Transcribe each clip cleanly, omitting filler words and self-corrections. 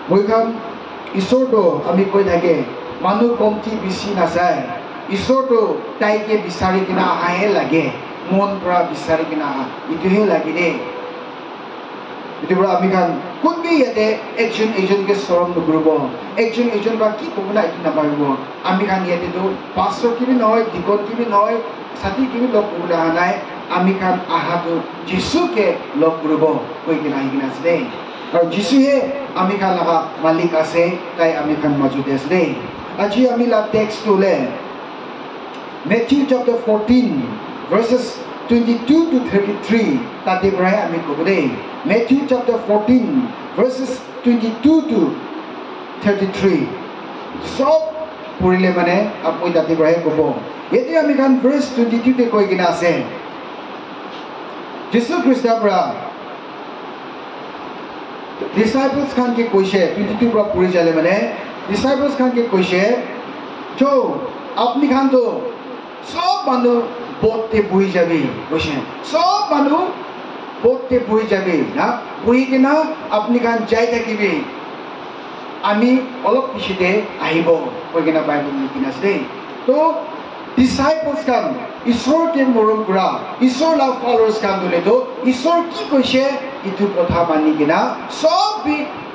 মইখান ঈশ্বৰটো আমি কৈ থাকে মানুহ কমটি বেছি নাযায় ঈশ্বৰটো তাইকে বিচাৰি কিনা আহাহে লাগে মন পৰা বিচাৰি কিনা আহা ইটোহে লাগে দেই এতিয়াৰ পৰা আমি খান কোনবি ইয়াতে একজন এজনকে চৰণ নকৰিব একজন এজন বা কি ক'ব না এইটো নাপাৰিব আমি খান ইয়াতেতো পাঁচশ কিবি নহয় দীঘল কিবি নহয় ছাতি কিবি লগ কৰিবলৈ অহা নাই আমি খান আহাটো যীশুকে লগ কৰিব কৈ কিনা আহি কিনা আছে দেই আৰু যীশুহে আমি খান লগা মালিক আছে তাই আমি খান মাজতে আছে দেই আজি আমি লা টেক্সট ওলে Matthew chapter 14 verses 22 to 33 তাতে পৰাই আমি ক'ব দেই Matthew chapter 14 verses 22 to 33 সব পঢ়িলে মানে আপুনি তাতে পৰাই ক'ব এতিয়া আমি খান verse 22 তে কৈ কিনা আছে যীশু খ্ৰীষ্টৰ পৰা disciples খান কি কৈছে 22 পৰা পঢ়ি যালে মানে disciples খান কি কৈছে তো আপনি খান তো সব মানুহ বোটতে বহি যাবে কৈছে সব মানুহ বোটতে বহি যাবে না বহি কিনা আপনি খান যাই থাকিবি আমি অলপ পিছতে আহিব কৈ কিনা বাইবেল লিখিনা আছে দেই তো disciples খান ঈশ্বৰকে মৰম কৰা ঈশ্বৰ লাভ ফলোৱাৰ্ছ খান দলে তো ঈশ্বৰ কি কৈছে ইটো কথা মানি কিনা সব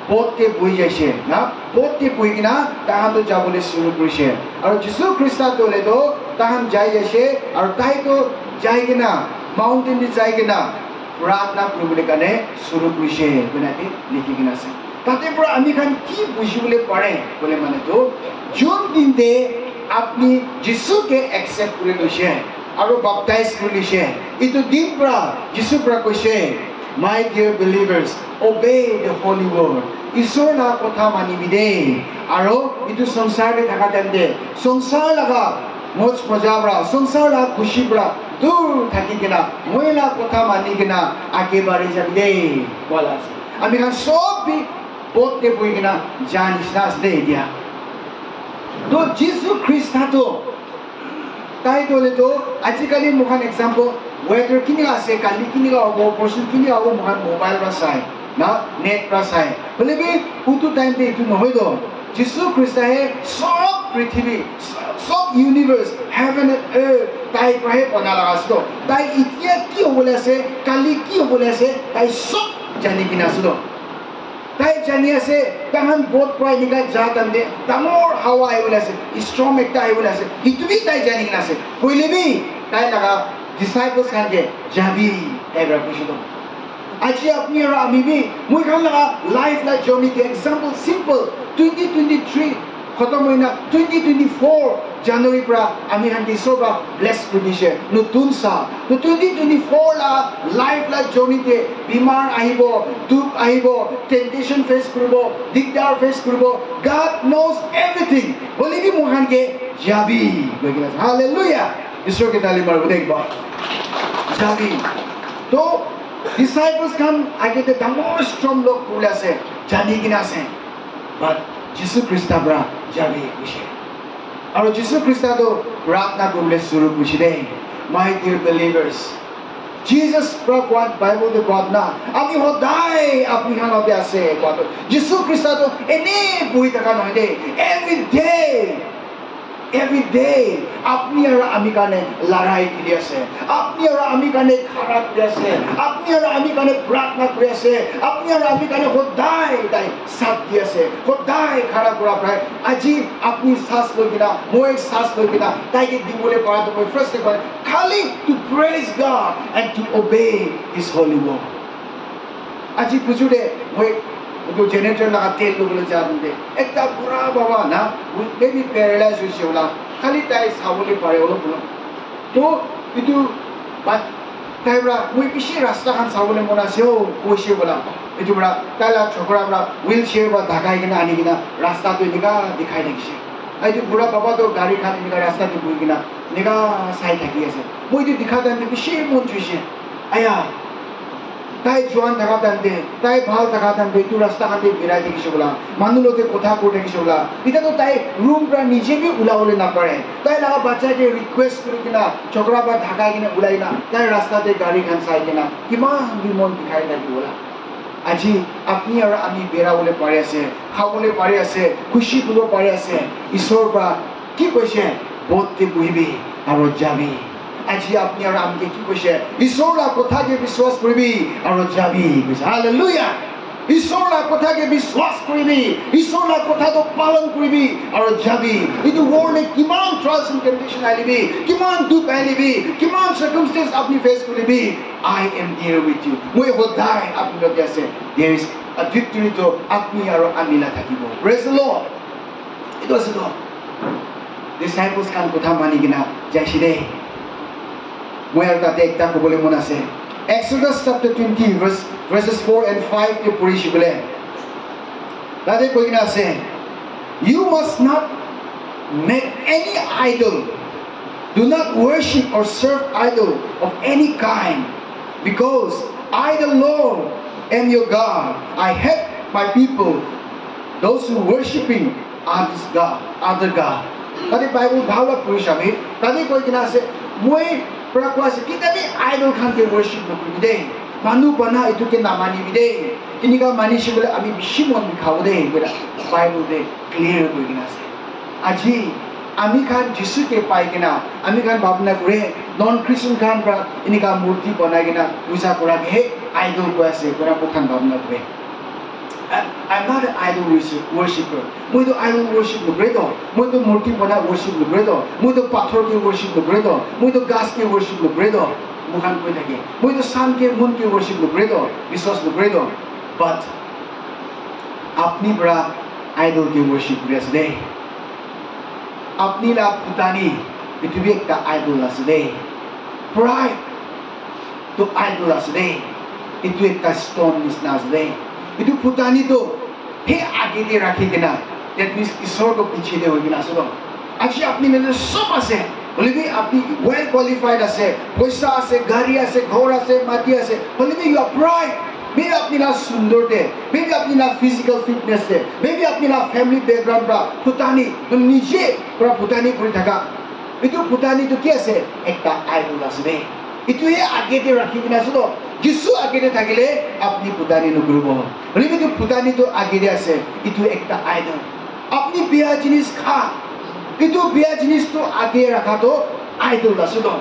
বোটতে বহি যাইছে না বোটতে বহি কিনা তাহাঁতো যাবলৈ শুরু কৰিছে আৰু যীশু খ্ৰীষ্ট দলে তো তাহান যাই যাইছে আৰু তাইতো যাই কিনা মাউণ্টেন যাই কিনা প্ৰাৰ্থনা কৰিবলৈ কাৰণে শুৰু কৰিছে গুণাতে লিখি কিনা আছে তাতে পৰা আমি খান কি বুজিবলৈ পাৰে বলে মানে তো যোন দিনতে আপনি যীশুকে একসেপ্ট কৰি লৈছে আৰু বাপটাইজ কৰি লৈছে ইটো দিন পৰা যীশু পৰা কৈছে My dear believers, obey the holy word. ঈশ্বৰ না কথা মানিবি দেই আৰু ইটো সংসাৰতে থাকা তেন্তে সংসাৰ লগা মজ মজাবৰা সংসাৰ লগা খুশি পৰা দূৰ থাকি কিনা মহিলা কথা মানি কিনা আগে বাঢ়ি যাবি দেই বলা আছে আমি খান সব বোটতে বহি কিনা যা নিচিনা আছে দেই এতিয়া তো যীশু খ্ৰীষ্টটো তাই ক'লে তো আজিকালি মোখান example weather kini ase kali kini ga obo person kini ga obo mohan mobile ra sai na net ra sai bole bi utu time te itu nohoi do Jesus Christ hai sob prithvi sob universe heaven and earth tai prahe bana laga sto tai itia ki obole ase kali ki obole ase tai sob jani kina sto tai jani ase tahan boat prai niga jatan de tamor hawa ai bole ase storm ekta ai bole ase itu bi tai jani kina ase koile bi tai laga disciples kan ke jabi ever pushito aji apni aur ami bhi moi khan laga life la journey ke example simple 2023 khatam hoina 2024 January pra ami han ki soba bless kudise notun sa to 2024 la life la journey te bimar ahibo duk ahibo temptation face koribo digdar face koribo God knows everything boli bi moi khan ke jabi hallelujah ईश्वर के ताली मारो एक बार जाबी तो disciples come आगे ते तमाम strong लोग बोले से जाने की ना से but यीशु ख्रीष्ट ब्रा जाबी कुछे और यीशु ख्रीष्ट तो प्रार्थना करने शुरू कुछ दे my dear believers Jesus Prabhu Bible तो बात ना अभी हो दाई अपनी हां होते आसे बात यीशु ख्रीष्ट तो एने बुई तक ना दे every day apni aur ami kane larai kiri ase apni aur ami kane khara kuri ase apni aur ami kane prarthna kuri ase apni aur ami kane hodai dai sat di ase hodai khara kura prai aji apni sas loi kina moi sas loi kina tai ke dibole para to moi first of all khali to praise God and to obey his holy word aji pujude moi तो generator लगा तेल लोग ले जाते एक ता पूरा बाबा ना maybe paralyzed होइसे होला खाली ताई सावले पारे होला बोला तो इतु बात ताइब्रा मुई पिसी रास्ता खान सावले मना से हो कोइसे बोला इतु बड़ा ताला छोकरा बड़ा व्हील चेयर बा ढाकाई किना आनी किना रास्ता तो निगा दिखाई देखिसे आई तो बुरा बाबा तो गाड़ी खान निगा रास्ता तो बुई किना निगा साइ थाकी আছে मुई तो दिखा दन पिसी मन जुइसे आया তাই জোয়ান থাকা টানতে তাই ভাল থাকা টানতে তু রাস্তা কাটে বিরাই দেখিছে বলা মানুহ লোকে কথা কৈ দেখিছে বলা এটা তো তাই রুম পৰা নিজে বি উলাবলে না পাৰে তাই লাগা বাচ্চাকে ৰিকোয়েস্ট কৰি কিনা চকৰা বা ঢাকাই কিনা উলাই না তাই রাস্তাতে গাড়ী খান চাই কিনা কিমান বিমন দিখাই লাগি বলা আজি আপনি আৰু আমি বেৰাবলৈ পাৰি আছে খাবলৈ পাৰি আছে খুশি কৰিব পাৰি আছে ঈশ্বৰৰ পৰা কি কৈছে বতে বহিবি আৰু যাবি আজি আপনি আৰু আমি কি কৈছে ঈশ্বৰৰ কথাকে বিশ্বাস কৰিবি আৰু যাবি কৈছে হালেলুয়া ঈশ্বৰৰ কথাকে বিশ্বাস কৰিবি ঈশ্বৰৰ কথাটো পালন কৰিবি আৰু যাবি এইটো ৱৰ্ল্ডে কিমান ট্ৰায়ালছ এণ্ড কণ্ডিশ্যন আহিবি কিমান দুখ আহিবি কিমান সাৰ্কামষ্টেন্স আপুনি ফেচ কৰিবি I am here with you মই সদায় আপোনাৰ লগত আছে there is a victory to আপুনি আৰু আমি থাকিব praise the Lord এইটো আছে ন disciples kan কথা মানি কিনা যাইছে দেই মই আৰু তাতে একটা ক'বলৈ মন আছে Exodus chapter 20 verses 4 and 5 কে পঢ়িছি বলে তাতে কৈ কিনা আছে you must not make any idol do not worship or serve idol of any kind because I the Lord am your God I hate my people those who worshiping other God তাতে Bible ভালো পঢ়িছ আমি তাতে কৈ কিনা আছে মই পৰা কোৱা আছে কিতাবি আইডল খানকে worship নকৰিবি দেই মানুহ বনা এইটোকে নামানিবি দেই এনেকুৱা মানিছে বোলে আমি বেছি মন বিখাব দেই বাইবেল দে ক্লিয়াৰ কৰি কিনা আছে আজি আমি খান যিশুকে পাই কিনা আমি খান ভাৱনা কৰে নন খ্ৰীষ্টান খান পৰা এনেকুৱা মূৰ্তি বনাই কিনা পূজা কৰাকে আইডল কৈ আছে পৰা খান ভাৱনা কৰে I'm not an idol worshipper. Moi to idol worship no gredo. Moi to murti bana worship no gredo. Moi to pathor ke worship no gredo. Moi to gas ke worship no gredo. Mukan koi thake. Moi to sun ke moon ke worship no gredo. Vishwas no gredo. But apni bra idol ke worship kuri ase dei. Apni la putani itu bhi ekta idol ase dei. Pride to idol ase dei. Itu ekta stone nisna ase dei. itu putani to he age de rakhi kena that means ishor ko piche de hoy kena ase achi apni mele sob ase bole bhi apni well qualified ase paisa ase gari ase ghor ase mati ase bole bhi you are pride maybe apni la sundor de maybe apni la physical fitness de maybe apni la family background ba putani nije pura putani kori thaka itu putani to ki ase ekta idol ase de itu he age de rakhi kena ase যিশু আগেৰে থাকিলে আপনি পুতানি নকৰিব ৰিমিটো পুতানি তো আগেৰে আছে ইটো একটা idol আপনি বিয়া জিনিস খা ইটো বিয়া জিনিস তো আগে ৰাখাটো আইডল আছে তো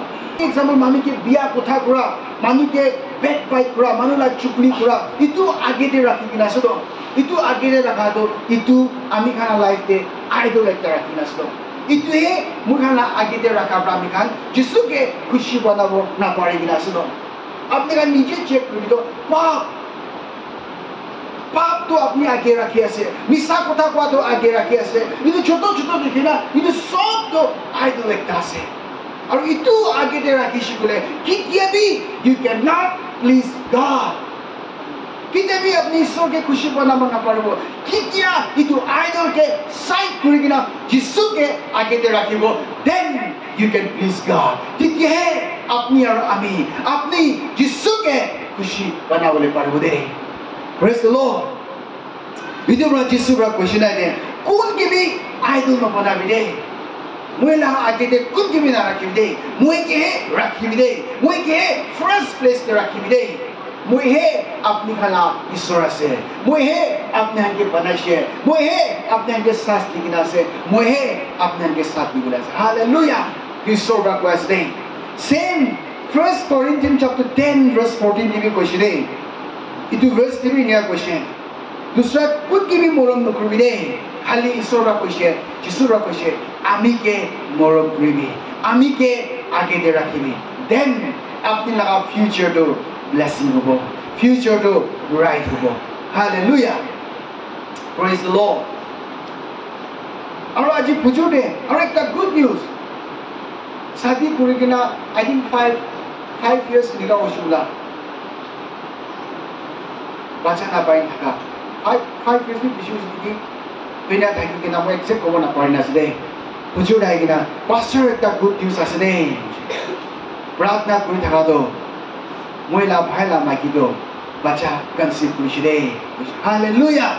এক্সাম্পল মানুহে বিয়া কথা কৰা মানুহে বেক বাইট কৰা মানুলা চুকলি কৰা ইটো আগেৰে ৰাখি কিনা আছে তো ইটো আগেৰে ৰাখাটো ইটো আমি খানা লাইফতে আইডল একটা ৰাখি কিনা আছে তো ইটোয়ে মুখানা আগেৰে ৰাখা আমি খান যিশুকে খুশি বনাব না পাৰি কিনা আছে তো আপনি का नीचे चेक कर दो पाप तो अपनी आगे रखी আছে মিছা কথা কোৱা তো আগে রাখি আছে কিন্তু ছোট ছোট দেখি না কিন্তু সব তো আইডল একটা আছে আৰু ইটো আগে দে রাখিছি বলে কিতিয়াবি you cannot please God কিতিয়াবি আপনি ঈশ্বরকে খুশি বানাব না পারব কিতিয়া ইটো আইডলকে সাইড কৰি কিনা যিশুকে আগে দে রাখিব then you can please God কিতিয়া আপনি আর আমি আপনি যিশুকে খুশি বানাবলে পারব দে praise the Lord ভিডিও বড় যিশু বড় কোশ্চেন আইনে কোন কিবি আইডল ন বানাবি দে মইলা আগে দে কোন কিবি না রাখিবি দে মই কে রাখিবি দে মই কে ফার্স্ট প্লেস তে রাখিবি দে মই হে আপনি খালা ঈশ্বর আছে মই হে আপনি হাকে বানাইছে মই হে আপনি হাকে সাথ দিনা আছে মই হে আপনি হাকে সাথ দিবলে আছে হালেলুয়া ঈশ্বর বড় কোয়াস দে Same 1 Corinthians chapter 10 verse 14 में क्वेश्चन है इतु verse में नया क्वेश्चन दूसरा कुछ की भी मोरम न करी दे खाली ईश्वर का क्वेश्चन जिसु का क्वेश्चन आमी के मोरम करी आमी के आगे दे रखी then अपने लगा future तो blessing होगा future तो right होगा hallelujah praise the Lord और आज पूछो दे और एक good news शादी पूरी के ना I think 5 years निका होशुला बच्चा ना पाइन था 5 years में पिछले उसकी बिना था कि ना वो एक्सेप्ट को ना पाइन ऐसे दे पूछो डाई कि ना pastor एक good news ऐसे दे प्रार्थना पूरी था तो मुझे भाई ला माकी तो बच्चा कंसीव पूरी दे hallelujah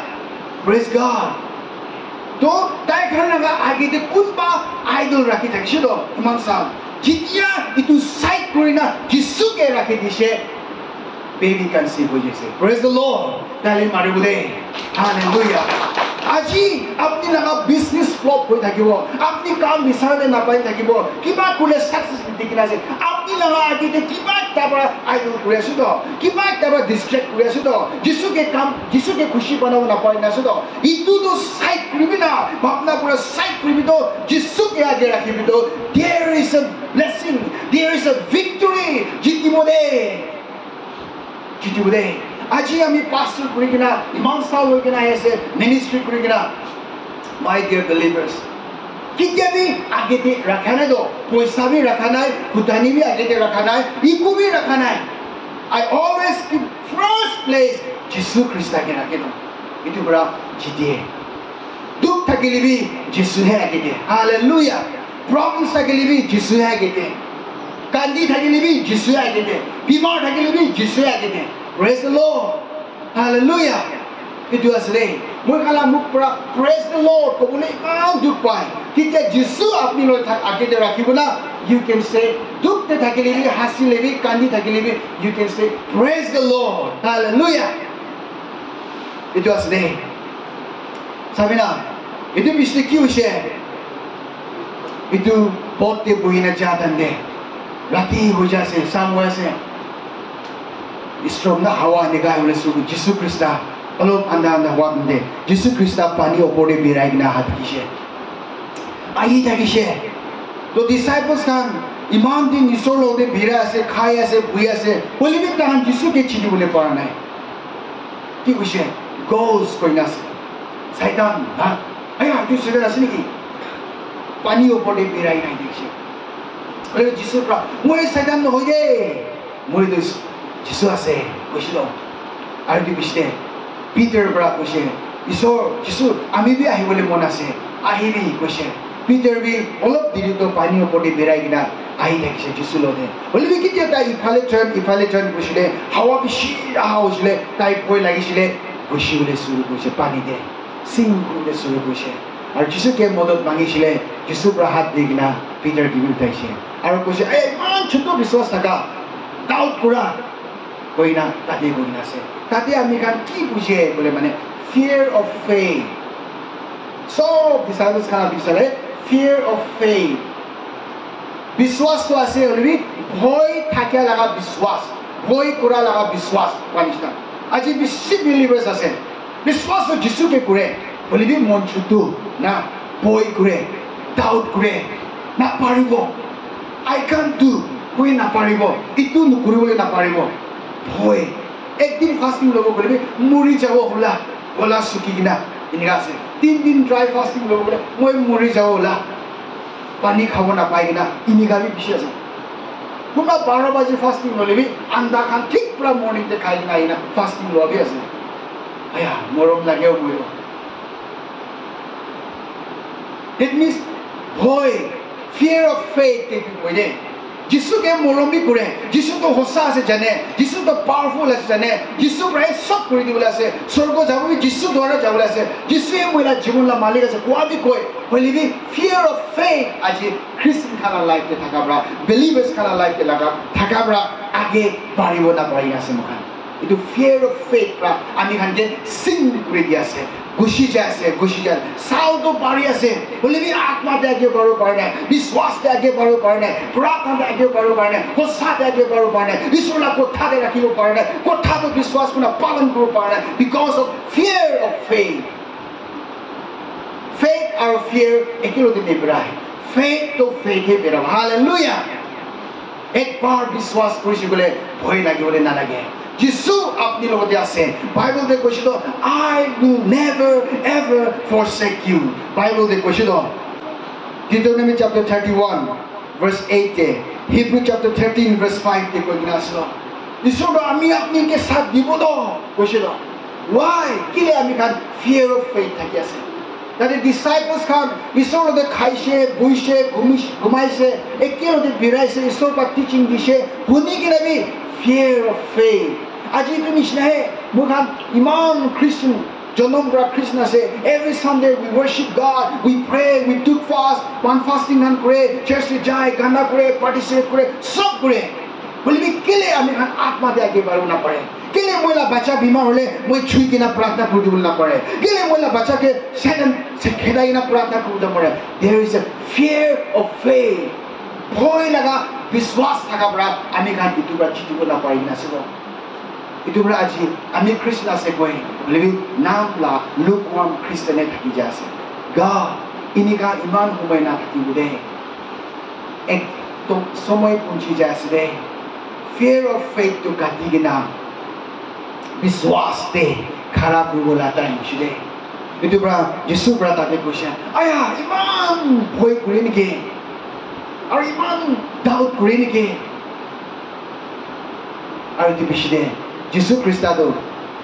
praise God तो ताई खाना का आगे दे कुछ बा आइडल रखी था किसी तो इमान साल जितिया इतु साइड करी ना जिसु के रखे दिशे baby conceive হৈ গৈছে praise the lord তালি মাৰিব দে hallelujah আজি আপনি লগা বিজনেস ফ্লপ হৈ থাকিব আপনি কাম বিচাৰলে নাপাই থাকিব কিবা কোলে সাকসেস দেখি না যে আপনি লগা আগিতে কিবা তারপর আইডল কৰি আছো তো কিবা তাৰপৰ ডিস্ট্ৰাক্ট কৰি আছো তো যিশুকে কাম যিশুকে খুশি বানাব নাপাই না আছো তো ইটো তো সাইড কৰিবি না ভাবনা পুৰা সাইড কৰিবি তো যিশুকে আগে ৰাখিবি তো there is a blessing there is a victory জিতিব দে আজি আমি পাস্টর কৰি কিনা ইমান সাল হৈ কিনা আছে মিনিস্ট্ৰি কৰি কিনা my dear believers কিতিয়াবি আগেতে ৰাখা নাই তো পইচা বি ৰাখা নাই খুতানি বি আগেতে ৰাখা নাই ইকো বি ৰাখা নাই I always keep first place যিশু খ্ৰীষ্টকে ৰাখে ন ইটো বৰা জিতিয়ে দুখ থাকিলিবি যিশুহে আগেতে হালেলুয়া প্ৰব্লেম থাকিলিবি যিশুহে আগেতে কান্দি থাকিলিবি যিশুহে আগেতে বিমাৰ থাকিলিবি যিশুহে আগেতে praise the lord hallelujah itu asle moi kala muk pra praise the lord ko bole iman duk pai kitia jisu apni loi thak age de rakhibo na you can say duk te thakile bi hasile bi kandi thakile bi you can say praise the lord hallelujah itu asle sabina itu bishte ki hoise itu botte bohina jatan de rati ho jase samwa se strong na hawa nigai hole su jisu krista alop anda hawa de jisu krista pani opore birai na hat kishe ai thakise to disciples kan iman din isor lo de bira ase khai ase bui ase bolibi tan jisu ke chini bole para nai ki hoise goes koinas saitan ha aya tu sida asini ki pani opore birai nai dikse ole jisu pra moi saitan no hoye moi dos যিশু আছে কৈছিল আৰু কি বিষ্ণে Peter পৰা কৈছে ঈশ্বৰ যিশু আমি বি আহিবলৈ মন আছে আহিবি কৈছে পিটাৰ বি অলপ দিনতো পানী ওপৰতে বেৰাই কিনা আহি থাকিছে যিশু লতে বলিবি কেতিয়া তাই ইফালে ট্ৰেন কৈছিলে হাৱা বেছি আহা হৈছিলে তাই ভয় লাগিছিলে গৈছিলে চুৰু কৰিছে পানীতে চিং কৰোঁতে চুৰু কৰিছে আৰু যিশুকে মদত মাগিছিলে যিশুৰ পৰা হাত দি কিনা পিটাৰ দিবি উঠাইছে আৰু কৈছে এই ইমান ছোট বিশ্বাস থাকা ডাউট কৰা কইনা তাতে কইনা আছে তাতে আমি কান কি বুঝে বলে মানে fear of faith সব disciples খানা বিচাৰে fear of faith বিশ্বাস তো আছে অলবি ভয় থাকে লাগা বিশ্বাস ভয় কৰা লাগা বিশ্বাস পানিছনা আজি বেছি believers আছে বিশ্বাস যিশুকে কৰে বলিবি মন ছুটু না ভয় কৰে ডাউট কৰে না পাৰিব I can't do হৈ না পাৰিব ইটো নকৰিবলৈ না পাৰিব ভয় একদিন ফাস্টিং লব বলে মৰি যাব হলা গলা সুকি কিনা ইনিকা আছে 3 দিন ড্ৰাই ফাস্টিং লব বলে মই মৰি যাব হলা পানী খাব না পাই কিনা ইনিকা বি বিশেষ আছে কোনা 12 বাজে ফাস্টিং ললেবি আন্দা খান ঠিক পুরা মর্নিং তে খাই না ইনা ফাস্টিং লবি আছে আয়া মরম লাগেও মইও it means ভয় fear of faith তে কইলে যিশুকে মৰমি কৰে যিশু তো হসা আছে জানে যিশু তো পাওয়াৰফুল আছে জানে যিশু প্ৰায় সব কৰি দিবলৈ আছে স্বৰ্গ যাবই যিশু দ্বাৰা যাবলৈ আছে যিশুৱে মইলা জীৱনলা মালিক আছে কোৱাবি কয় হলিবি ফিয়াৰ অফ ফেথ আজি খ্ৰিস্টান খানা লাইফে থাকাবৰা বিলিভাৰ্স খানা লাইফে লাগা থাকাবৰা আগে বাঢ়িব না পাৰি আছে মখান ইটো ফিয়াৰ অফ ফেথ প্ৰা আমি খান যে সিং কৰি দি আছে গুছি যায় সাউ তো পাৰি আছে বলিবি আত্মাতে আগে বাঢ়িব পাৰে নাই বিশ্বাসতে আগে বাঢ়িব পাৰে নাই প্ৰাৰ্থনাতে আগে বাঢ়িব পাৰে নাই হসাতে আগে বাঢ়িব পাৰে নাই ঈশ্বৰলা কথাতে ৰাখিব পাৰে নাই কথাটো বিশ্বাস কৰা পালন কৰিব পাৰে নাই because of ফিয়াৰ of faith faith আৰু fear একেলগে নিবৰাই faith তো faithে বেৰা হালেলুয়া একবাৰ বিশ্বাস কৰিছে গলে ভয় লাগিবলে নালাগে যিশু আপনি লগতে আছে বাইবেলতে কৈছে তো I will never ever forsake you বাইবেলতে কৈছে তো Deuteronomy chapter 31 verse 8 তে Hebrew chapter 13 verse 5 তে কৈ কিনা আছে ঈশ্বৰ আমি আপনিকে সাথ দিব তো কৈছে তো why কিলে আমি কান fear of faith থাকি আছে that the disciples come ঈশ্বৰতে খাইছে বইছে ঘুমাইছে একেলগে বিৰাইছে ঈশ্বৰ পা টিচিং দিছে শুনি কিনে বি fear of faith আজি তুমি স্নেহে মুখান ইমান খ্রিস্টান জনম কৰা খ্রিস্টান আছে every Sunday we worship God we pray we do fast one fasting and pray church যায় গানা কৰে participate কৰে সব কৰে বলিবি কেলে আমি খান আত্মা দিয়ে আগে বাড়ব না পারে কেলে মহিলা বাচ্চা বিমার হলে মই ছুঁই কিনা প্রার্থনা করে দিব না পারে কেলে মহিলা বাচ্চাকে সেখান খেদাই কিনা প্রার্থনা করতে পারে there is a fear of faith ভয় লাগা বিশ্বাস থাকা পৰা আমি খান ইটো পৰা জিতিব না পাৰি নাছিল ইটো পৰা আজি আমি খ্ৰীষ্টান আছে কৈ বলিবি নাম লা লুকৱাম খ্ৰীষ্টানে থাকি যায় আছে গা ইনিকা ইমান সময় না থাকিব দে এক তো সময় পৌঁছি যায় আছে দে fear of faith to কাটি কিনা বিশ্বাস দে খাৰা কৰিবলৈ টাইম ছিলে ইটো পৰা যিশু পৰা তাতে কৈছে আয়া ইমান ভয় কৰি নেকি আৰু ইমান ডাউট কৰি নেকি আৰু ইটো পিছতে যিশু খ্ৰীষ্টটো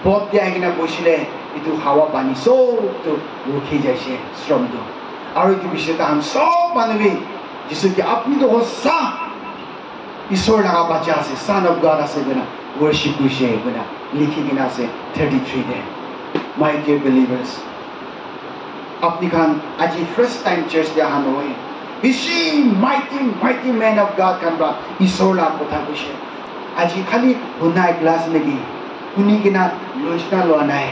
পথ দিয়াই কিনা কৈছিলে ইটো হাৱা পানী চবটো ৰখি যাইছে শ্ৰমটো আৰু ইটো পিছতে তাহান চব মানুহে যিশুকে আপুনিতো সঁচা ঈশ্বৰ লগা বাচ্চা আছে son of God আছে কিনা worship কৰিছে কিনা লিখি কিনা আছে 33 দে my dear believers আপনি খান আজি first time church দিয়া হান হয় বেছি mighty man of God খান বা ঈশ্বৰ লগা কথা কৈছে আজি খালি শুনাই ক্লাছ নেকি শুনি কিনা লৈছনা লোৱা নাই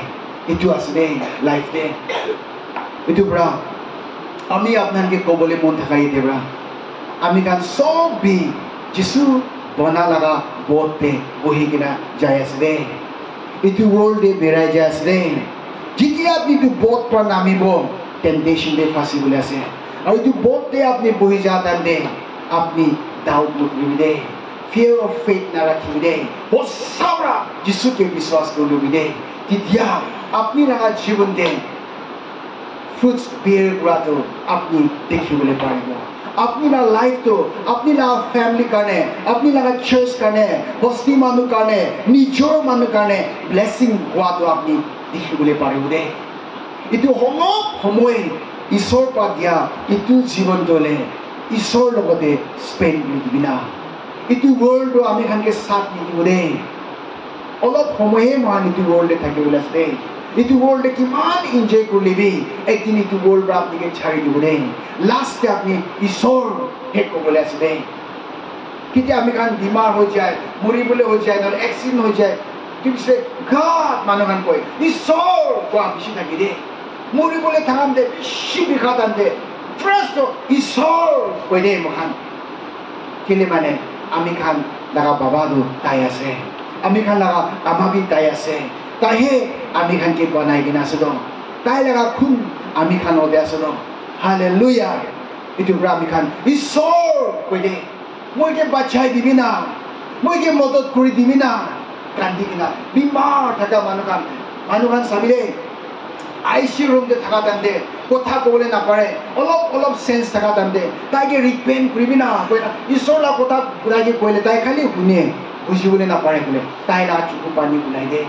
এইটো আছে দে লাইফ দে এইটো পৰা আমি আপোনালোকে ক'বলৈ মন থাকাই দেবৰা আমি খান চব বি যিশু বনা লগা বোটে বহি কিনা যাই আছে দে এইটো ৱৰ্ল্ডে বেৰাই যাই আছে দে যেতিয়া আপুনি এইটো বোট পৰা নামিব টেম্পটেশ্যন দে ফাঁচিবলৈ আছে আৰু এইটো বোটে আপুনি বহি যা দে আপুনি ডাউট নকৰিবি দে fear of faith নাৰাখিবি দে সঁচাৰা যিশুকে বিশ্বাস কৰিবি দে তেতিয়া আপুনি লগা জীৱন দে fruits bear কৰাটো আপুনি দেখিবলৈ পাৰিব अपनी ना लाइफ तो अपनी ना फैमिली करने अपनी ना चर्च करने बस्ती मानु करने निजोर मानु करने ब्लेसिंग हुआ तो अपनी दिखी बोले पारे बुदे इतु समय ईश्वर पा दिया इतु जीवन दोले ईश्वर लगते स्पेंड बिना इतु वर्ल्ड तो आमी खान के साथ नहीं बुदे अलग समय मान इतु वर्ल्ड थके बोले से इतु वर्ल्ड किमान एन्जॉय करलिबि एकदिन इतु वर्ल्ड आपनि के छाड़ी দিব দে লাস্ট আপনি ঈশ্বর হেক কবলে আছে দে কিতে আমি কান বিমার হৈ যায় মরিবলে হৈ যায় না অ্যাক্সিডেন্ট হৈ যায় কিছে গড মানুগান কই ঈশ্বর কো বেশি থাকি দে মরিবলে থাকাম দে বেশি বিখাতাম দে ফার্স্ট ঈশ্বর কই দে মখান কেলে মানে আমি খান লাগা বাবা দো তাই আছে আমি খান লাগা আমাবি তাই আছে তাহে আমি খান কে বনাই কিনা আছে দো তাই লাগা খুন আমি খান ওদে আছে দো হালেলুয়া ইটো পৰা আমি খান ঈশ্বৰ কই দে মই কে বাচাই দিবি না মই কে মদত কৰি দিবি না কান্দি কিনা বিমাৰ থাকা মানুহ চাবিলে আইসিউ ৰুম দে থাকা দান দে কথা ক'বলৈ নাপাৰে অলপ সেন্স থাকা দান দে তাইকে ৰিপেন্ট কৰিবি না কই না ঈশ্বৰ লা কথা পুৰাকে কইলে তাই খালি শুনে বুজিবলৈ নাপাৰে বোলে তাই না চুকু পানী ওলাই দে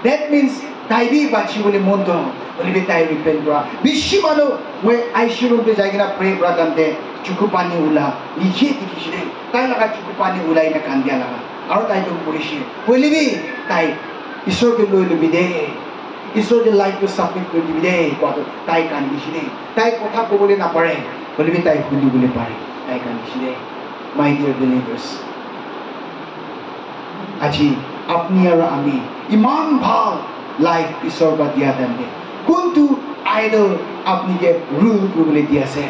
that means তাই বি বাচিবলৈ মন তো বলিবি তাই ৰিপেন্ট কৰা বেছি মানুহ মই আইসিউ ৰুম দে যাই কিনা প্ৰে কৰা দান দে চুকু পানী ওলা নিজে দেখিছিলে তাই লগা চুকু পানী ওলাই না কান্দিয়া লগা আৰু তাইটো কৰিছে বলিবি তাই ঈশ্বৰকে লৈ লবি দে ঈশ্বৰকে লাইফটো সাবমিট কৰি দিবি দে কোৱাটো তাই কান্দিছিলে তাই কথা ক'বলৈ নাপাৰে বলিবি তাই শুনিবলৈ পাৰে তাই কান্দিছিলে মাই ডিয়াৰ বিলিভাৰ্ছ আজি আপনি আৰু আমি ইমান ভাল লাইফ ঈশ্বৰৰ পৰা দিয়া দান্দে কোনটো আইডল আপনিকে ৰুল কৰিবলৈ দি আছে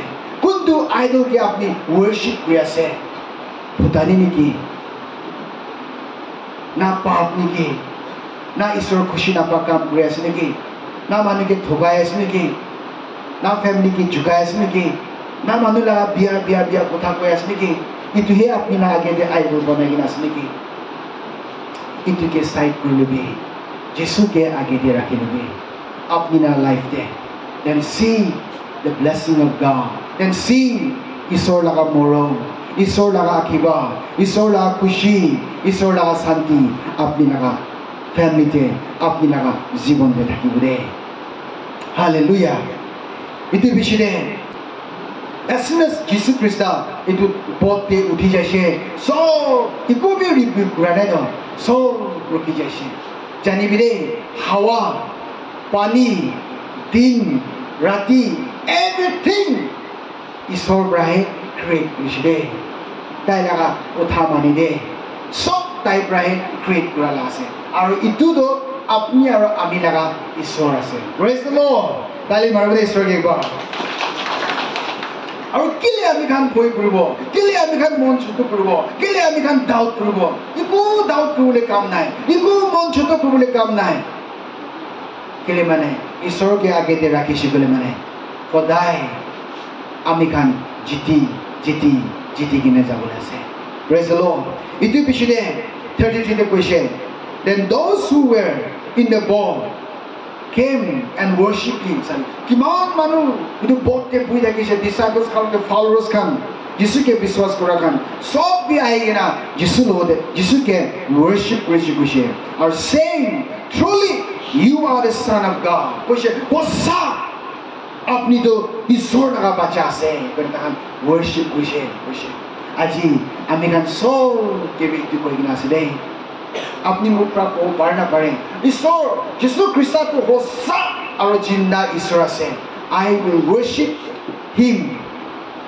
কোনটো আইডলকে আপনি ৱৰ্শিপ কৰি আছে ভূটানী নেকি না পাপ নেকি না ঈশ্বৰ খুশি নাপা কাম কৰি আছে নেকি না মানুহকে ঠগাই আছে নেকি না ফেমিলিকে ঝুকাই আছে নেকি না মানুহ লগা বিয়া কথা কৈ আছে নেকি ইটোহে আপনি না আগে আইডল বনাই কিনে আছে নেকি ইটোকে সাইড কৰি লবি যিশুকে আগে দিয়ে ৰাখি লবি আপনি না life the then see the blessing of God then see ঈশ্বৰ লগা মৰম ঈশ্বৰ লগা আশীৰ্বাদ ঈশ্বৰ লগা খুশি ঈশ্বৰ লগা শান্তি আপনি লগা ফ্যামিলিতে আপনি লগা জীবনতে থাকিব দে হালেলুয়া ইটো বিশিদে as soon as Jesus Christ itu bote uthi jaise so ikobi review kura no so ruki jaise jani bide hawa pani din rati everything ishor brahe create krishde তাই লাগা কথা মানি দে সব তাই প্ৰায় ক্ৰিয়েট কৰা আছে আৰু ইটোতো আপুনি আৰু আমি লাগা ঈশ্বৰ আছে প্ৰেজ দ্য লৰ্ড তালি মাৰিব ঈশ্বৰকে একবাৰ আৰু কেলে আমি খান ভয় কৰিব কেলে আমি খান মন ছোট কৰিব কেলে আমি খান ডাউট কৰিব একো ডাউট কৰিবলৈ কাম নাই একো মন ছোট কৰিবলৈ কাম নাই কেলে মানে ঈশ্বৰকে আগেতে ৰাখিছে বলে মানে সদায় আমি খান জিতি কিনে যাবলৈ আছে প্ৰেজ দ্য লৰ্ড ইটো পিছতে 33 কৈছে then those who were in the boat came and worshiped him কিমান মানুহ ইটো boatতে বহি থাকিছে disciples খান followers খান যিশুকে বিশ্বাস কৰা খান সব বি আহি কিনা যিশু লগতে যিশুকে worship কৰিছে কৈছে আৰু saying truly you are the son of God কৈছে সঁচা আপনি তো ঈশ্বৰ লগা বাচ্চা আছে কাৰণ worship কৰিছে আজি আমি খান সব কেবিটো কৰি কিনা আছে দেই আপনি মোক পৰা ক'ব পাৰে না পাৰে ঈশ্বৰ যিশু খ্ৰীষ্টটো সঁচা আৰু জিন্দা ঈশ্বৰ আছে I will worship him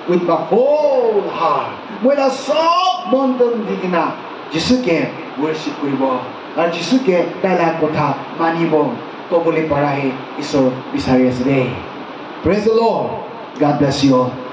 with my whole heart মই সব মন দি কিনা যিশুকে worship কৰিব আৰু যিশুকে তাইলা কথা মানিব ক'বলৈ পৰাহে ঈশ্বৰ বিচাৰি আছে দেই Praise the Lord. God bless you all.